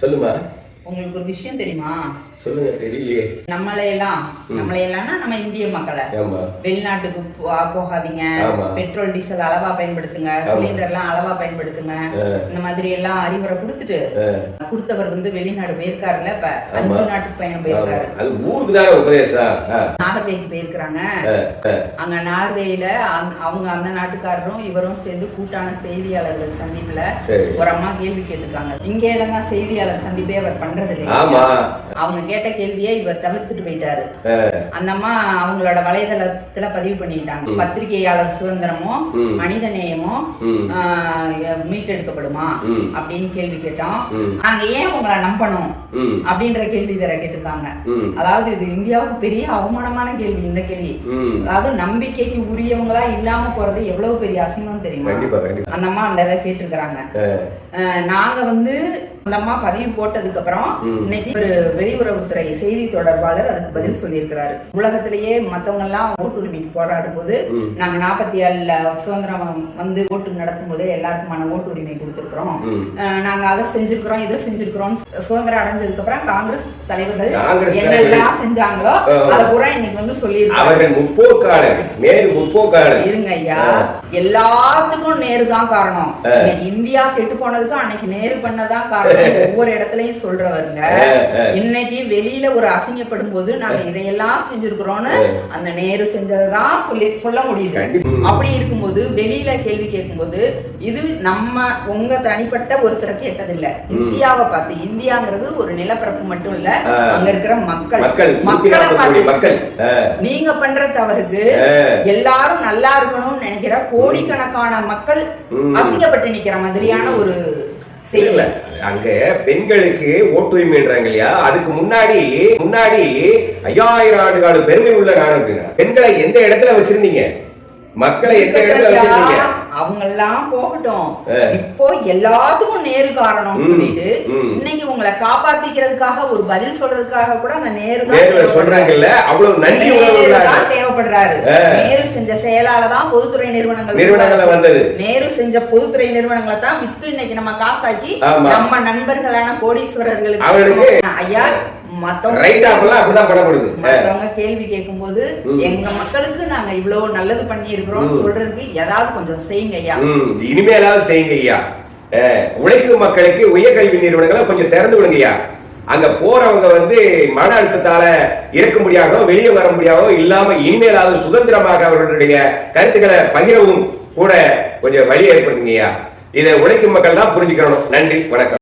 சொல்லுமா. உங்களுக்கு ஒரு விஷயம் தெரியுமா? சொல்லுங்க. தெரியலையே. நம்மளையெல்லாம்னா நம்ம இந்திய மக்களை வெளிநாட்டுக்கு போகாதீங்க, பெட்ரோல் டீசல் அளவா பயன்படுத்துங்க, சிலிண்டர்லாம் அளவா பயன்படுத்துங்க, இந்த மாதிரி எல்லாம் அறிவுரை கொடுத்தவர் வெளிநாடு போயிருக்காருல்ல. இப்ப 5 நாட்டுக்கு பயணம் போயிருக்காரு. நார்வேக்கு போயிருக்கிறாங்க. அங்க நார்வேயில அவங்க அந்த நாட்டுக்காரரும் இவரும் சேர்ந்து கூட்டான செய்தியாளர்கள் சந்திப்புல ஒரு அம்மா கேள்வி கேட்டிருக்காங்க. இங்க எல்லாம் செய்தியாளர் சந்திப்பே அவர் பண்றது இல்லையா? அவங்க கேட்ட கேள்வியை இவர் தவிர்த்துட்டு போயிட்டாரு. அந்த அம்மா அவங்களோட வலைதளத்துல பதிவு பண்ணிட்டாங்க. பத்திரிகையாளர் சுதந்திரமும் மனித நேயமும் மீட்டெடுக்கப்படுமா அப்படின்னு கேள்வி கேட்டோம். நாங்க ஏன் உங்களை நம்பணும் அப்படின்ற கேள்வி வேற கேட்டிருக்காங்க. அதாவது இது இந்தியாவுக்கு பெரிய அவமானமான கேள்வி. இந்த கேள்வி அதாவது நம்பிக்கைக்கு உரியவங்களா இல்லாம போறது எவ்வளவு பெரிய அசிங்கம் தெரியுமா? அந்த அம்மா அந்த இதை கேட்டிருக்கிறாங்க. நாங்க அந்த அம்மா பதிவு போட்டதுக்கு அப்புறம் இன்னைக்கு ஒரு வெளியுறவுத்துறை செய்தி தொடர்பாளர் அதுக்கு பதில் சொல்லியிருக்கிறாரு. உலகத்திலேயே மத்தவங்க எல்லாம் ஓட்டுரிமைக்கு போராடும் போது நாங்க 47 சுதந்திரம் ஓட்டு நடத்தும் போதே எல்லாருக்குமான ஓட்டு உரிமை கொடுத்திருக்கிறோம். நாங்க அதை செஞ்சிருக்கிறோம், இதை செஞ்சிருக்கிறோம். சுதந்திரம் அடைஞ்சதுக்கு அப்புறம் காங்கிரஸ் தலைவர்கள் என்னெல்லாம் செஞ்சாங்களோ அதை பூரா இன்னைக்கு சொல்லியிருக்காங்க. இருங்க ஐயா, எல்லாத்துக்கும் நேரு தான் காரணம். இன்னைக்கு இந்தியா கெட்டு போனதுக்கும் அன்னைக்கு நேரு பண்ணதான் காரணம். ஒவ்வொரு இடத்துலயும் சொல்றவருங்க இன்னைக்கு வெளியில ஒரு அசிங்கப்படும் போது நாங்க இதையெல்லாம் செஞ்சிருக்கிறோம்னு அந்த நேரு செஞ்சதான் சொல்ல முடியுது. அப்படி இருக்கும்போது வெளியில கேள்வி கேட்கும்போது இது உங்க தனிப்பட்ட ஒருத்தரை கேட்டதில்லை, இந்தியாவை பார்த்து. இந்தியாங்கிறது ஒரு நிலப்பரப்பு மட்டும் இல்ல, அங்க இருக்கிற மக்களை பார்த்து நீங்க பண்ற தவறுக்கு எல்லாரும் நல்லா இருக்கணும்னு நினைக்கிற கோடிக்கணக்கான மக்கள் அசிங்கப்பட்டு நிக்கிற மாதிரியான ஒரு செய்யல. அங்க பெண்களுக்கு ஓட்டுரிமைன்றாங்க இல்லையா? அதுக்கு முன்னாடி 5000 ஆண்டுகால பெருமை உள்ள நாடு. பெண்களை எந்த இடத்துல வச்சிருந்தீங்க? மக்களை எந்த இடத்துல வச்சிருந்தீங்க? அவங்க எல்லாம் போகட்டும். இப்போ எல்லாத்துக்கும் நேரு காரணம் சொல்லிட்டு இன்னைக்கு உங்களை காப்பாத்திக்கிறதுக்காக ஒரு பதில் சொல்றதுக்காக கூட அந்த நேரு சொல்றாங்கல்ல, அவ்வளவு நன்றி தேவைப்படுறாரு. நேரு செஞ்ச செயலாலதான் பொதுத்துறை நிறுவனங்கள் வந்தது. நேரு செஞ்ச பொதுத்துறை நிறுவனங்களை தான் வித்து இன்னைக்கு நம்ம காசாக்கி நம்ம நண்பர்களான கோடீஸ்வரர்களுக்கு ஐயா மத்தவங்க கேள்வி கேட்கும் போது எங்க மக்களுக்கு நாங்க இவ்வளவு நல்லது பண்ணி இருக்கிறோம் சொல்றதுக்கு ஏதாவது கொஞ்சம் செய்யுங்க ஐயா. இனிமே ஏதாவது செய்யுங்க ஐயா. உழைக்கும் மக்களுக்கு உயர்கல்வி நிறுவனங்களை கொஞ்சம் திறந்து விடுங்க ஐயா. அங்க போறவங்க மன அழுத்தத்தால இருக்க முடியாதோ வெளியே வர முடியாதோ இல்லாம இனிமேலாவது சுதந்திரமாக அவர்களுடைய கருத்துக்களை பகிரவும் கூட கொஞ்சம் வழி ஏற்படுத்துங்க ஐயா. இதை உழைக்கும் மக்கள் தான் புரிஞ்சுக்கணும். நன்றி, வணக்கம்.